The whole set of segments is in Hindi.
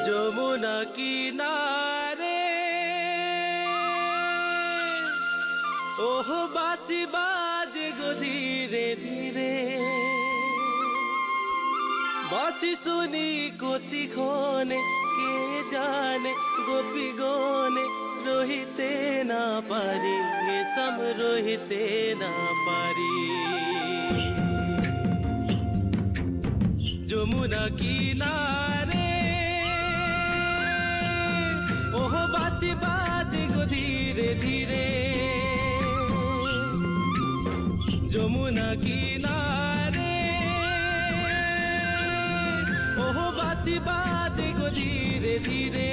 যমুনা কিনারে ওহ বাঁশি বাজে গো ধীরে ধীরে, বাঁশি শুনি কতিক্ষণে কে জানে গোপী গনে রহিতে না পারি, সম রহিতে না পারি। যমুনা কিনারে ওহ বাঁশি বাজে গো ধীরে ধীরে, যমুনা কিনারে ওহ বাঁশি বাজে গো ধীরে ধীরে,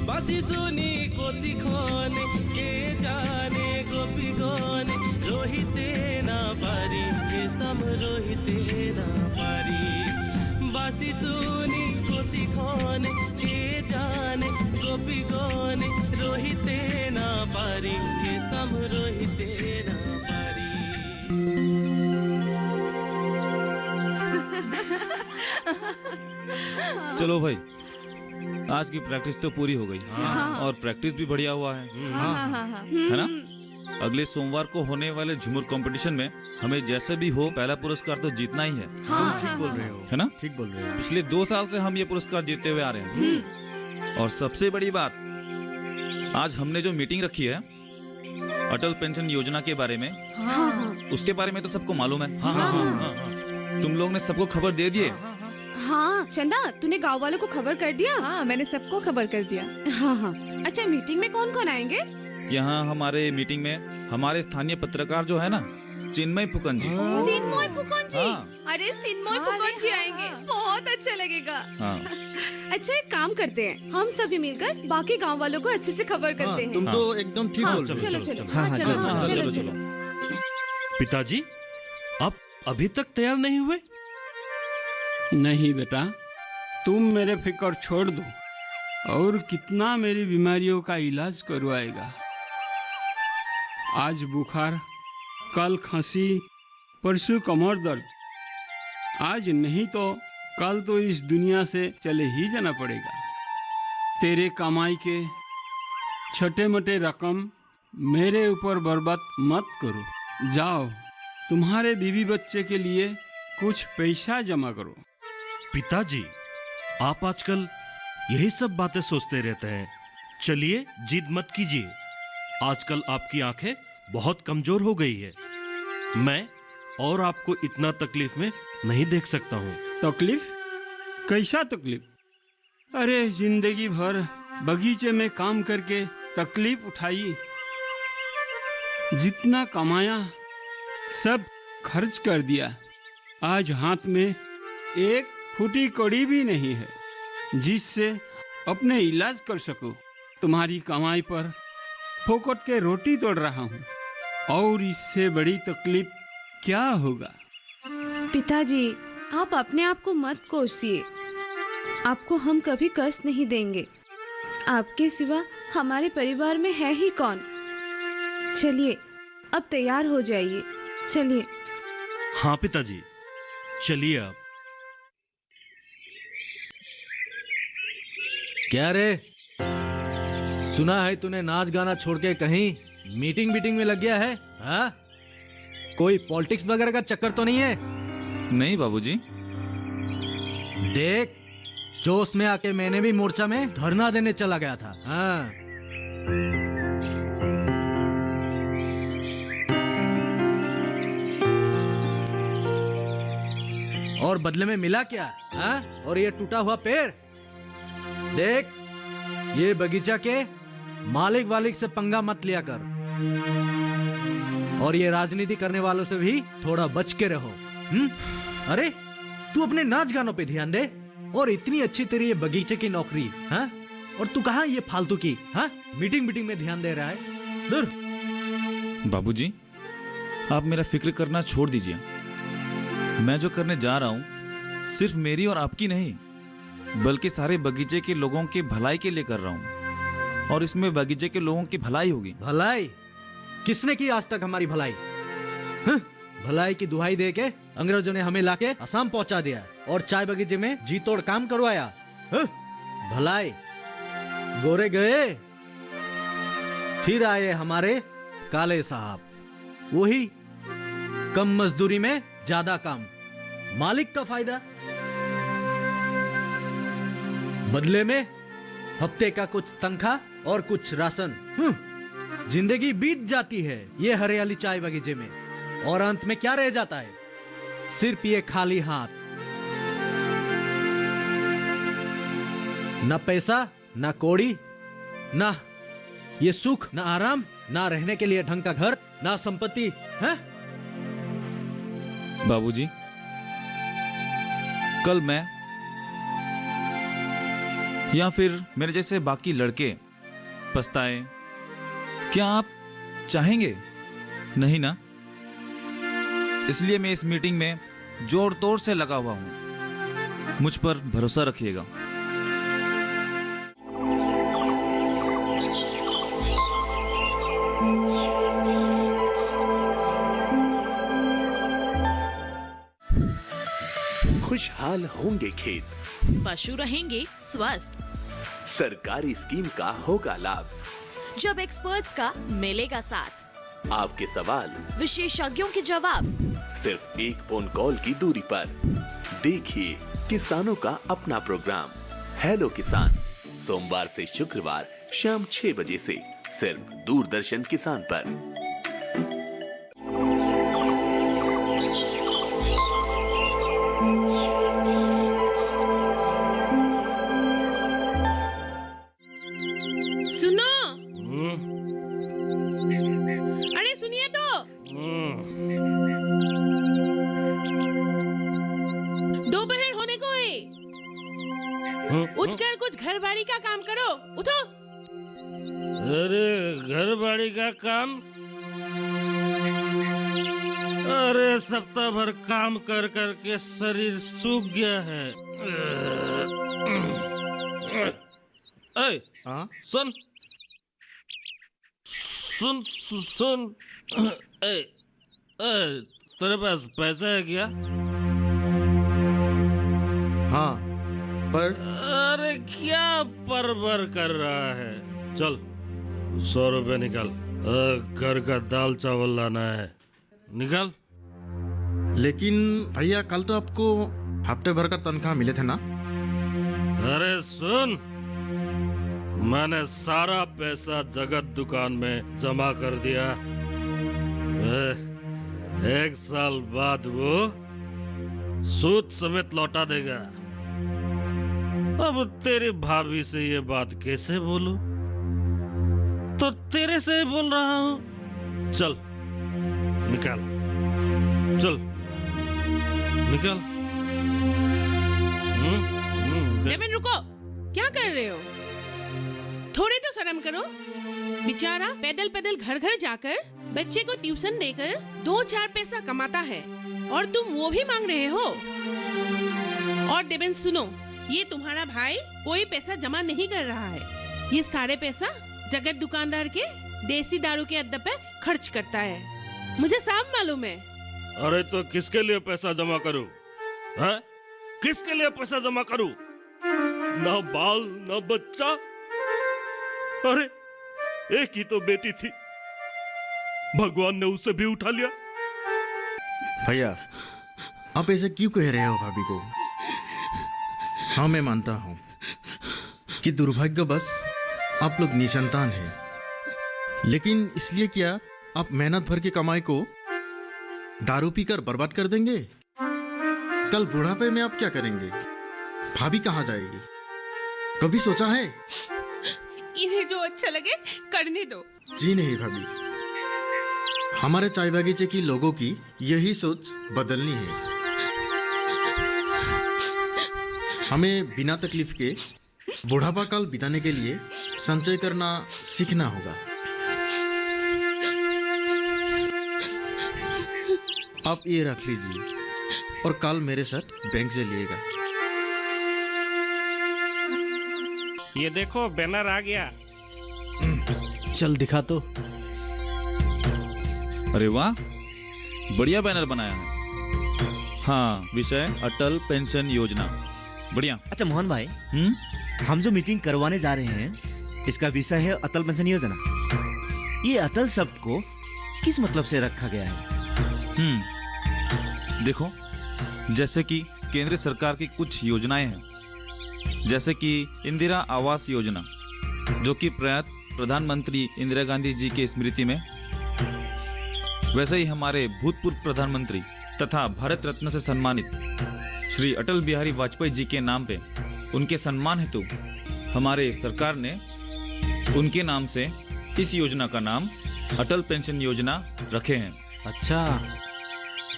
বাঁশি শুনি কতিক্ষণে কে জানে গোপী গনে রহিতে না পারি, সম রহিতে না পারি। বাঁশি শুনি কতিক্ষণে কে জানে গোপী গনে রহিতে না পারি, সম রহিতে না পারি। चलो भाई, आज की प्रैक्टिस तो पूरी हो गई। और प्रैक्टिस भी बढ़िया हुआ है, है ना? अगले सोमवार को होने वाले झूमर कंपटीशन में हमें जैसे भी हो पहला पुरस्कार तो जीतना ही है। ठीक बोल रहे हो, है ना? ठीक बोल रहे हो। पिछले 2 साल से हम ये पुरस्कार जीतते हुए आ रहे हैं। और सबसे बड़ी बात, आज हमने जो मीटिंग रखी है अटल पेंशन योजना के बारे में, उसके बारे में तो सबको मालूम है। तुम लोग ने सबको खबर दे दिए? हाँ चंदा, तूने गांव वालों को खबर कर दिया? हाँ, मैंने सबको खबर कर दिया। हाँ हाँ। अच्छा, मीटिंग में कौन कौन आएंगे? यहाँ हमारे मीटिंग में हमारे स्थानीय पत्रकार जो है ना, चिन्मय फुकन जी। सिन्मय फुकन जी। हाँ। अरे सिन्मय फुकन जी आएंगे, बहुत अच्छा लगेगा। हाँ। अच्छा, एक काम करते हैं, हम सभी मिलकर बाकी गांव वालों को अच्छे से खबर करते हैं। तुम तो एकदम ठीक हाँ, बोल रहे हो। चलो चलो हाँ, हाँ, चलो चलो, हाँ, चलो चलो चलो। पिताजी, आप अभी तक तैयार नहीं हुए? नहीं बेटा, तुम मेरे फिक्र छोड़ दो। और कितना मेरी बीमारियों का इलाज करवाएगा। आज बुखार, कल खांसी, परसों कमर दर्द। आज नहीं तो कल तो इस दुनिया से चले ही जाना पड़ेगा। तेरे कमाई के छोटे मोटे रकम मेरे ऊपर बर्बाद मत करो। जाओ, तुम्हारे बीवी बच्चे के लिए कुछ पैसा जमा करो। पिताजी, आप आजकल यही सब बातें सोचते रहते हैं। चलिए, जिद मत कीजिए। आजकल आपकी आंखें बहुत कमजोर हो गई है। मैं और आपको इतना तकलीफ में नहीं देख सकता हूँ। तकलीफ? कैसा तकलीफ? अरे जिंदगी भर बगीचे में काम करके तकलीफ उठाई, जितना कमाया सब खर्च कर दिया। आज हाथ में एक फूटी कड़ी भी नहीं है जिससे अपने इलाज कर सकूं। तुम्हारी कमाई पर फोकट के रोटी तोड़ रहा हूँ, और इससे बड़ी तकलीफ क्या होगा? पिताजी, आप अपने आप को मत कोसिए। आपको हम कभी कष्ट नहीं देंगे। आपके सिवा हमारे परिवार में है ही कौन। चलिए, अब तैयार हो जाइए। चलिए। हाँ पिताजी, चलिए आप। क्या रे, सुना है तूने नाच गाना छोड़ के कहीं मीटिंग में लग गया है? हाँ? कोई पॉलिटिक्स वगैरह का चक्कर तो नहीं है? नहीं बाबूजी। देख, जोश में आके मैंने भी मोर्चा में धरना देने चला गया था। हाँ। और बदले में मिला क्या? हाँ? और ये टूटा हुआ पैर देख, ये बगीचा के मालिक से पंगा मत लिया कर। और ये राजनीति करने वालों से भी थोड़ा बच के रहो। अरे तू अपने नाच गानों पे ध्यान दे। और इतनी अच्छी तेरी ये बगीचे की नौकरी, हाँ? और तू कहाँ ये फालतू की, हाँ? मीटिंग में ध्यान दे रहा है। दूर। बाबूजी, आप मेरा फिक्र करना छोड़ दीजिए। मैं जो करने जा रहा हूँ सिर्फ मेरी और आपकी नहीं, बल्कि सारे बगीचे के लोगों की भलाई के लिए कर रहा हूँ। और इसमें बगीचे के लोगों की भलाई होगी। भलाई? किसने की आज तक हमारी भलाई? भलाई की दुहाई दे के अंग्रेजों ने हमें लाके असम पहुंचा दिया और चाय बगीचे में जी तोड़ काम करवाया। हं? भलाई गोरे गए, फिर आए हमारे काले साहब, वही कम मजदूरी में ज्यादा काम, मालिक का फायदा, बदले में हफ्ते का कुछ तनख्वाह और कुछ राशन। जिंदगी बीत जाती है ये हरियाली चाय बगीचे में, और अंत में क्या रह जाता है? सिर्फ ये खाली हाथ, न पैसा न कौड़ी, ना ये सुख, न आराम, ना रहने के लिए ढंग का घर, ना संपत्ति है। बाबूजी, कल मैं या फिर मेरे जैसे बाकी लड़के पछताए, क्या आप चाहेंगे? नहीं ना? इसलिए मैं इस मीटिंग में जोर तोड़ से लगा हुआ हूं। मुझ पर भरोसा रखिएगा। खुशहाल होंगे खेत, पशु रहेंगे स्वस्थ, सरकारी स्कीम का होगा लाभ, जब एक्सपर्ट्स का मिलेगा साथ, आपके सवाल विशेषज्ञों के जवाब, सिर्फ एक फोन कॉल की दूरी पर। देखिए किसानों का अपना प्रोग्राम हेलो किसान, सोमवार से शुक्रवार शाम 6 बजे से सिर्फ दूरदर्शन किसान पर। सुनो, अरे सुनिए तो, दोपहर होने को है, उठकर कुछ घर बाड़ी का काम करो, उठो। अरे घर बाड़ी का काम? अरे सप्ताह भर काम कर कर के शरीर सूख गया है। हाँ? सुन सुन सुन, तेरे पास पैसा है क्या? हाँ, पर अरे क्या परवर कर रहा है? चल 100 रुपए निकाल, घर का दाल चावल लाना है, निकाल। लेकिन भैया कल तो आपको हफ्ते भर का तनख्वाह मिले थे ना? अरे सुन, मैंने सारा पैसा जगत दुकान में जमा कर दिया। 1 साल बाद वो सूद समेत लौटा देगा। अब तेरी भाभी से ये बात कैसे बोलूं? तो तेरे से ही बोल रहा हूं। चल निकाल, चल निकाल। डेविन रुको, क्या कर रहे हो? थोड़ी तो शर्म करो। बेचारा पैदल पैदल घर घर जाकर बच्चे को ट्यूशन देकर 2-4 पैसा कमाता है, और तुम वो भी मांग रहे हो। और डेविन सुनो, ये तुम्हारा भाई कोई पैसा जमा नहीं कर रहा है। ये सारे पैसा जगत दुकानदार के देसी दारू के अड्डे पे खर्च करता है, मुझे साफ मालूम है। अरे तो किसके लिए पैसा जमा करूं? हैं? किसके लिए पैसा जमा करूं? ना बाल ना बच्चा। अरे एक ही तो बेटी थी, भगवान ने उसे भी उठा लिया। भैया आप ऐसे क्यों कह रहे हो भाभी को? हाँ मैं मानता हूँ कि दुर्भाग्य बस आप लोग निसंतान हैं, लेकिन इसलिए क्या आप मेहनत भर की कमाई को दारू पीकर बर्बाद कर देंगे? कल बुढ़ापे में आप क्या करेंगे? भाभी कहाँ जाएगी? कभी सोचा है? इन्हें जो अच्छा लगे करने दो। जी नहीं भाभी, हमारे चाय बागीचे की लोगों की यही सोच बदलनी है। हमें बिना तकलीफ के बुढ़ापा काल बिताने के लिए संचय करना सीखना होगा। आप ये रख लीजिए और कल मेरे साथ बैंक से लिएगा। ये देखो बैनर आ गया। चल दिखा तो। अरे वाह, बढ़िया बैनर बनाया है। हाँ, विषय अटल पेंशन योजना। बढ़िया। अच्छा मोहन भाई, हम जो मीटिंग करवाने जा रहे हैं इसका विषय है अटल पेंशन योजना। ये अटल शब्द को किस मतलब से रखा गया है? देखो, जैसे कि केंद्र सरकार की कुछ योजनाएं हैं, जैसे कि इंदिरा आवास योजना, जो कि प्रयात प्रधानमंत्री इंदिरा गांधी जी की स्मृति में, वैसे ही हमारे भूतपूर्व प्रधानमंत्री तथा भारत रत्न से सम्मानित श्री अटल बिहारी वाजपेयी जी के नाम पे उनके सम्मान हेतु हमारे सरकार ने उनके नाम से इस योजना का नाम अटल पेंशन योजना रखे हैं। अच्छा,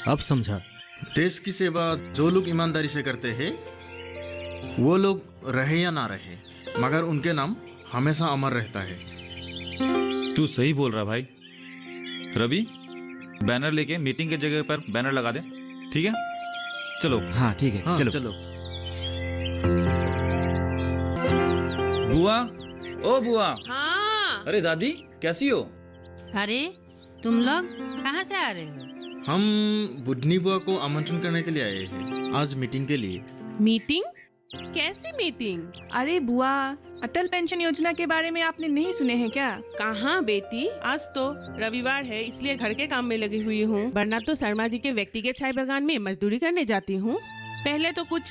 अब समझा। देश की सेवा जो लोग ईमानदारी से करते हैं, वो लोग रहे या ना रहे, मगर उनके नाम हमेशा अमर रहता है। तू सही बोल रहा भाई। रवि, बैनर लेके मीटिंग के जगह पर बैनर लगा दे, ठीक है? चलो। हाँ ठीक है, हाँ, चलो। चलो। बुआ, ओ बुआ। हाँ। अरे दादी, कैसी हो? अरे तुम लोग कहाँ से आ रहे हो? हम बुढ़नी बुआ को आमंत्रण करने के लिए आए हैं आज मीटिंग के लिए। मीटिंग? कैसी मीटिंग? अरे बुआ, अटल पेंशन योजना के बारे में आपने नहीं सुने हैं क्या? कहाँ बेटी, आज तो रविवार है इसलिए घर के काम में लगी हुई हूँ, वरना तो शर्मा जी के व्यक्तिगत चाय बागान में मजदूरी करने जाती हूँ। पहले तो कुछ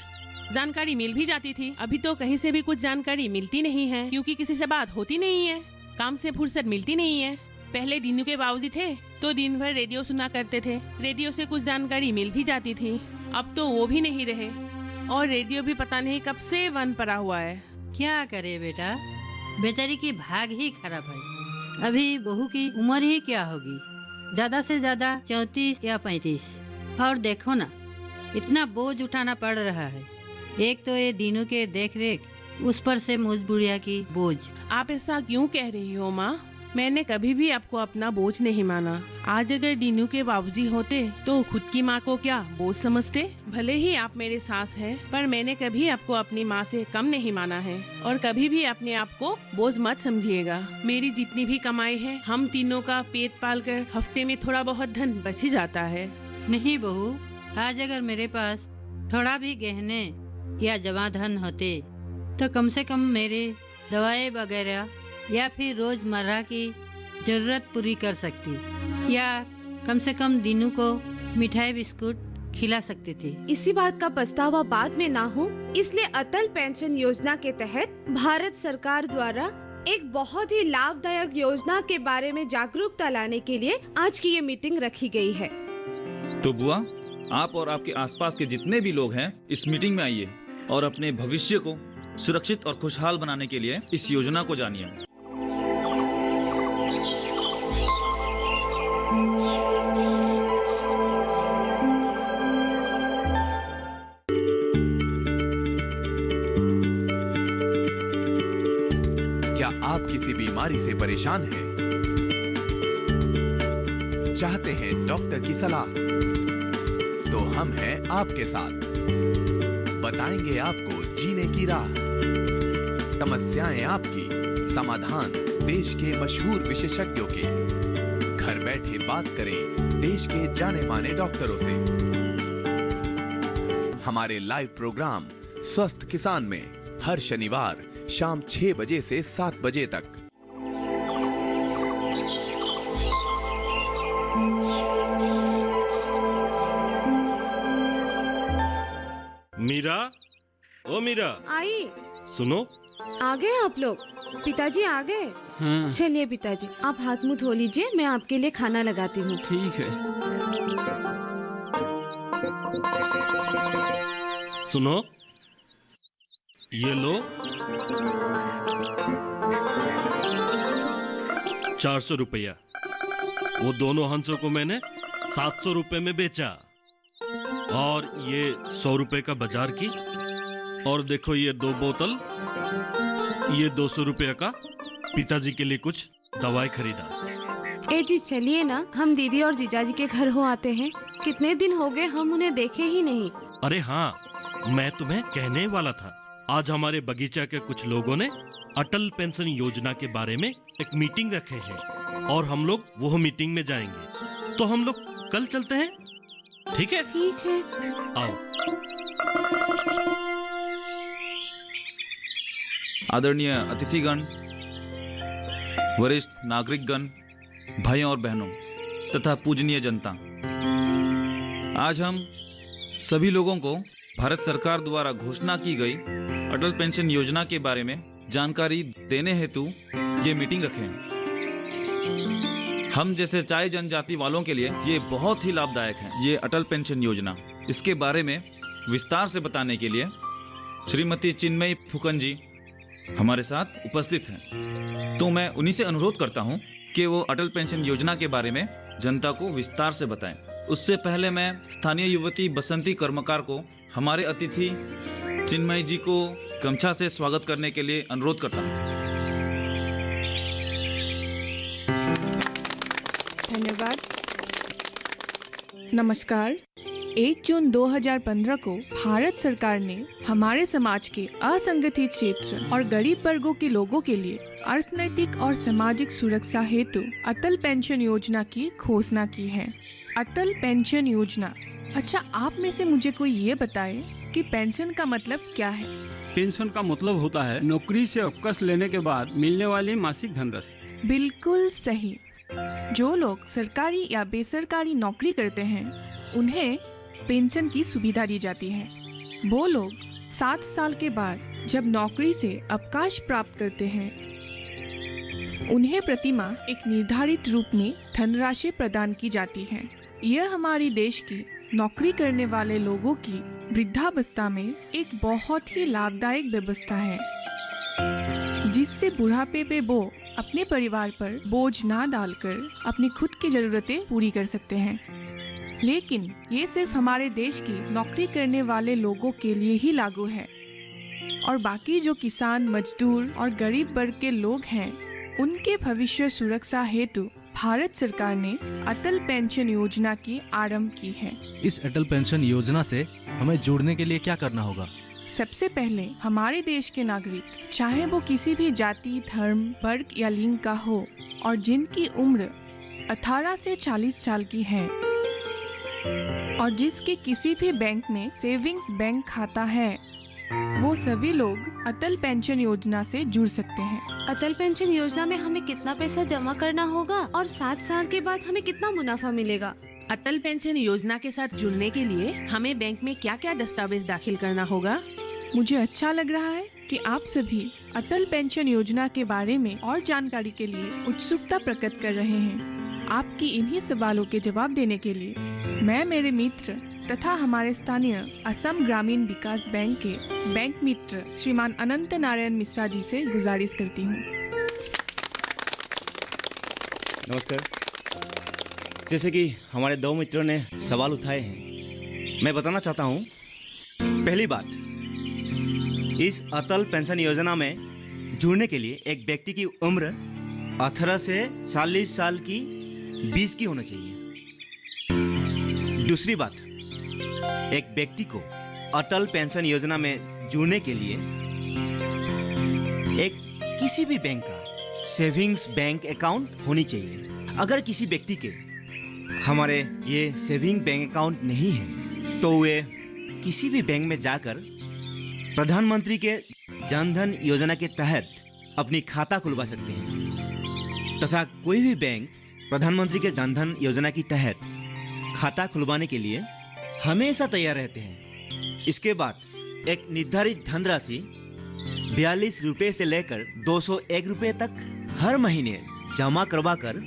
जानकारी मिल भी जाती थी, अभी तो कहीं से भी कुछ जानकारी मिलती नहीं है, क्योंकि किसी से बात होती नहीं है, काम से फुर्सत मिलती नहीं है। पहले दीनू के बाबूजी थे तो दिन भर रेडियो सुना करते थे, रेडियो से कुछ जानकारी मिल भी जाती थी। अब तो वो भी नहीं रहे और रेडियो भी पता नहीं कब से बंद पड़ा हुआ है। क्या करे बेटा, बेचारी की भाग ही खराब है। अभी बहू की उम्र ही क्या होगी, ज्यादा से ज्यादा 34 या 35। और देखो ना, इतना बोझ उठाना पड़ रहा है। एक तो ये दिनों के देख रेख, उस पर से मुझ बुढ़िया की बोझ। आप ऐसा क्यों कह रही हो माँ? मैंने कभी भी आपको अपना बोझ नहीं माना। आज अगर दीनू के बाबूजी होते तो खुद की माँ को क्या बोझ समझते? भले ही आप मेरे सास हैं, पर मैंने कभी आपको अपनी माँ से कम नहीं माना है और कभी भी अपने आप को बोझ मत समझिएगा। मेरी जितनी भी कमाई है, हम तीनों का पेट पाल कर हफ्ते में थोड़ा बहुत धन बच ही जाता है। नहीं बहू, आज अगर मेरे पास थोड़ा भी गहने या जमा धन होते तो कम से कम मेरे दवाई वगैरह या फिर रोजमर्रा की जरूरत पूरी कर सकती, या कम से कम दिनू को मिठाई बिस्कुट खिला सकती थी। इसी बात का पछतावा बाद में ना हो, इसलिए अटल पेंशन योजना के तहत भारत सरकार द्वारा एक बहुत ही लाभदायक योजना के बारे में जागरूकता लाने के लिए आज की ये मीटिंग रखी गई है। तो बुआ, आप और आपके आसपास के जितने भी लोग हैं इस मीटिंग में आइए और अपने भविष्य को सुरक्षित और खुशहाल बनाने के लिए इस योजना को जानिए। क्या आप किसी बीमारी से परेशान हैं? चाहते हैं डॉक्टर की सलाह? तो हम हैं आपके साथ, बताएंगे आपको जीने की राह। समस्याएं आपकी, समाधान देश के मशहूर विशेषज्ञों के। घर बैठे बात करें देश के जाने माने डॉक्टरों से। हमारे लाइव प्रोग्राम स्वस्थ किसान में हर शनिवार शाम 6 बजे से 7 बजे तक। मीरा, ओ मीरा, आई। सुनो। आ गए आप लोग? पिताजी आ गए? हाँ चलिए पिताजी, आप हाथ मुंह धो लीजिए, मैं आपके लिए खाना लगाती हूँ। ठीक है। सुनो, ये लो 400 रुपया। वो दोनों हंसों को मैंने 700 रुपए में बेचा, और ये 100 रुपए का बाजार की, और देखो ये 2 बोतल, ये 200 रुपया का पिताजी के लिए कुछ दवाई खरीदा। ए जी चलिए ना, हम दीदी और जीजाजी के घर हो आते हैं। कितने दिन हो गए हम उन्हें देखे ही नहीं। अरे हाँ, मैं तुम्हें कहने वाला था, आज हमारे बगीचा के कुछ लोगों ने अटल पेंशन योजना के बारे में एक मीटिंग रखे हैं और हम लोग वो मीटिंग में जाएंगे। तो हम लोग कल चलते हैं, ठीक है? ठीक है। आओ। आदरणीय अतिथिगण, वरिष्ठ नागरिकगण, भाइयों और बहनों तथा पूजनीय जनता, आज हम सभी लोगों को भारत सरकार द्वारा घोषणा की गई अटल पेंशन योजना के बारे में जानकारी देने हेतु ये मीटिंग रखे हैं। हम जैसे चाय जनजाति वालों के लिए ये बहुत ही लाभदायक है, ये अटल पेंशन योजना। इसके बारे में विस्तार से बताने के लिए श्रीमती चिन्मयी फुकन जी हमारे साथ उपस्थित हैं। तो मैं उन्हीं से अनुरोध करता हूं कि वो अटल पेंशन योजना के बारे में जनता को विस्तार से बताएं। उससे पहले मैं स्थानीय युवती बसंती कर्मकार को हमारे अतिथि चिन्मयी जी को गमछा से स्वागत करने के लिए अनुरोध करता हूं। धन्यवाद। नमस्कार। 1 जून 2015 को भारत सरकार ने हमारे समाज के असंगठित क्षेत्र और गरीब वर्गों के लोगों के लिए अर्थनैतिक और सामाजिक सुरक्षा हेतु अटल पेंशन योजना की घोषणा की है। अटल पेंशन योजना। अच्छा, आप में से मुझे कोई ये बताए कि पेंशन का मतलब क्या है? पेंशन का मतलब होता है नौकरी से अवकाश लेने के बाद मिलने वाली मासिक धनराशि। बिल्कुल सही। जो लोग सरकारी या बेसरकारी नौकरी करते हैं उन्हें पेंशन की सुविधा दी जाती है। वो लोग 7 साल के बाद जब नौकरी से अवकाश प्राप्त करते हैं उन्हें प्रतिमाह एक निर्धारित रूप में धनराशि प्रदान की जाती है। यह हमारी देश की नौकरी करने वाले लोगों की वृद्धावस्था में एक बहुत ही लाभदायक व्यवस्था है, जिससे बुढ़ापे पे वो अपने परिवार पर बोझ ना डालकर अपनी खुद की जरूरतें पूरी कर सकते हैं। लेकिन ये सिर्फ हमारे देश की नौकरी करने वाले लोगों के लिए ही लागू है, और बाकी जो किसान, मजदूर और गरीब वर्ग के लोग हैं उनके भविष्य सुरक्षा हेतु भारत सरकार ने अटल पेंशन योजना की आरंभ की है। इस अटल पेंशन योजना से हमें जुड़ने के लिए क्या करना होगा? सबसे पहले हमारे देश के नागरिक, चाहे वो किसी भी जाति, धर्म, वर्ग या लिंग का हो और जिनकी उम्र 18 से 40 साल की है और जिसके किसी भी बैंक में सेविंग्स बैंक खाता है, वो सभी लोग अटल पेंशन योजना से जुड़ सकते हैं। अटल पेंशन योजना में हमें कितना पैसा जमा करना होगा और 7 साल के बाद हमें कितना मुनाफा मिलेगा? अटल पेंशन योजना के साथ जुड़ने के लिए हमें बैंक में क्या क्या दस्तावेज दाखिल करना होगा? मुझे अच्छा लग रहा है कि आप सभी अटल पेंशन योजना के बारे में और जानकारी के लिए उत्सुकता प्रकट कर रहे हैं। आपकी इन्हीं सवालों के जवाब देने के लिए मैं मेरे मित्र तथा हमारे स्थानीय असम ग्रामीण विकास बैंक के बैंक मित्र श्रीमान अनंत नारायण मिश्रा जी से गुजारिश करती हूँ। नमस्कार। जैसे कि हमारे 2 मित्रों ने सवाल उठाए हैं, मैं बताना चाहता हूँ। पहली बात, इस अटल पेंशन योजना में जुड़ने के लिए एक व्यक्ति की उम्र 18 से 40 साल की 20 की होना चाहिए। दूसरी बात, एक व्यक्ति को अटल पेंशन योजना में जुड़ने के लिए एक किसी भी बैंक का सेविंग्स बैंक अकाउंट होनी चाहिए। अगर किसी व्यक्ति के हमारे ये सेविंग बैंक अकाउंट नहीं है तो वे किसी भी बैंक में जाकर प्रधानमंत्री के जन धन योजना के तहत अपनी खाता खुलवा सकते हैं, तथा कोई भी बैंक प्रधानमंत्री के जन धन योजना के तहत खाता खुलवाने के लिए हमेशा तैयार रहते हैं। इसके बाद एक निर्धारित धनराशि 42 रुपये से लेकर 201 रुपये तक हर महीने जमा करवा कर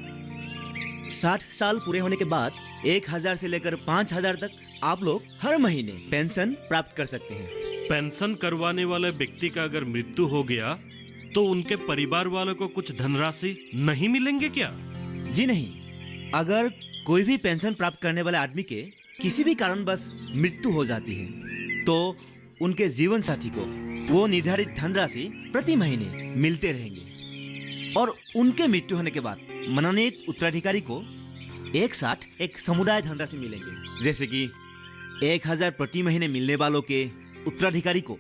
60 साल पूरे होने के बाद 1000 से लेकर 5000 तक आप लोग हर महीने पेंशन प्राप्त कर सकते हैं। पेंशन करवाने वाले व्यक्ति का अगर मृत्यु हो गया तो उनके परिवार वालों को कुछ धनराशि नहीं मिलेंगे क्या? जी नहीं, अगर कोई भी पेंशन प्राप्त करने वाले आदमी के किसी भी कारणवश मृत्यु हो जाती है तो उनके जीवन साथी को वो निर्धारित धनराशि प्रति महीने मिलते रहेंगे, और उनके मृत्यु होने के बाद मनोनीत उत्तराधिकारी को एक साथ एक समुदाय धनराशि मिलेंगे। जैसे कि 1000 प्रति महीने मिलने वालों के उत्तराधिकारी को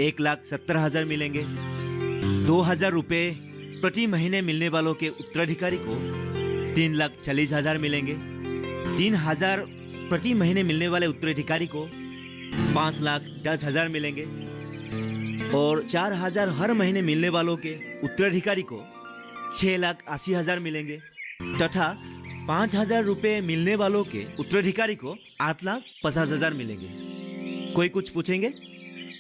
1,70,000 मिलेंगे। 2000 रुपये प्रति महीने मिलने वालों के उत्तराधिकारी को 3,40,000 मिलेंगे। 3,000 प्रति महीने मिलने वाले उत्तराधिकारी को 5,10,000 मिलेंगे और 4,000 हर महीने मिलने वालों के उत्तराधिकारी को 6,80,000 मिलेंगे तथा 5,000 रुपए मिलने वालों के उत्तराधिकारी को 8,50,000 मिलेंगे। कोई कुछ पूछेंगे?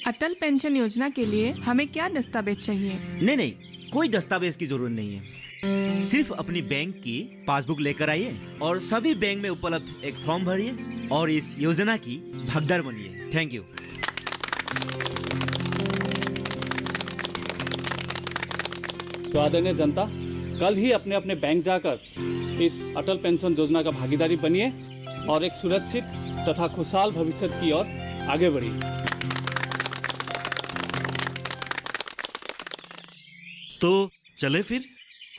अटल पेंशन योजना के लिए हमें क्या दस्तावेज चाहिए? नहीं, कोई दस्तावेज की जरूरत नहीं है। सिर्फ अपनी बैंक की पासबुक लेकर आइए और सभी बैंक में उपलब्ध एक फॉर्म भरिए और इस योजना की भागीदार बनिए। Thank you. तो आदरणीय जनता, कल ही अपने अपने बैंक जाकर इस अटल पेंशन योजना का भागीदारी बनिए और एक सुरक्षित तथा खुशहाल भविष्य की ओर आगे बढ़िए। तो चले फिर।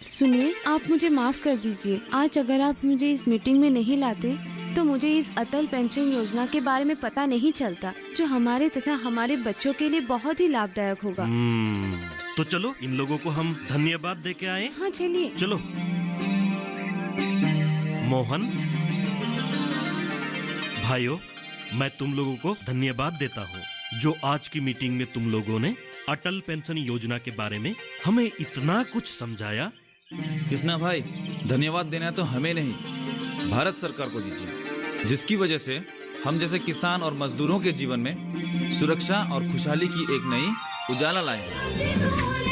सुनिए, आप मुझे माफ कर दीजिए। आज अगर आप मुझे इस मीटिंग में नहीं लाते तो मुझे इस अटल पेंशन योजना के बारे में पता नहीं चलता, जो हमारे तथा हमारे बच्चों के लिए बहुत ही लाभदायक होगा। तो चलो इन लोगों को हम धन्यवाद दे के आए। हाँ चलिए। चलो। मोहन, भाइयों, मैं तुम लोगों को धन्यवाद देता हूँ जो आज की मीटिंग में तुम लोगों ने अटल पेंशन योजना के बारे में हमें इतना कुछ समझाया। कृष्णा भाई, धन्यवाद देना तो हमें नहीं, भारत सरकार को दीजिए, जिसकी वजह से हम जैसे किसान और मजदूरों के जीवन में सुरक्षा और खुशहाली की एक नई उजाला लाए।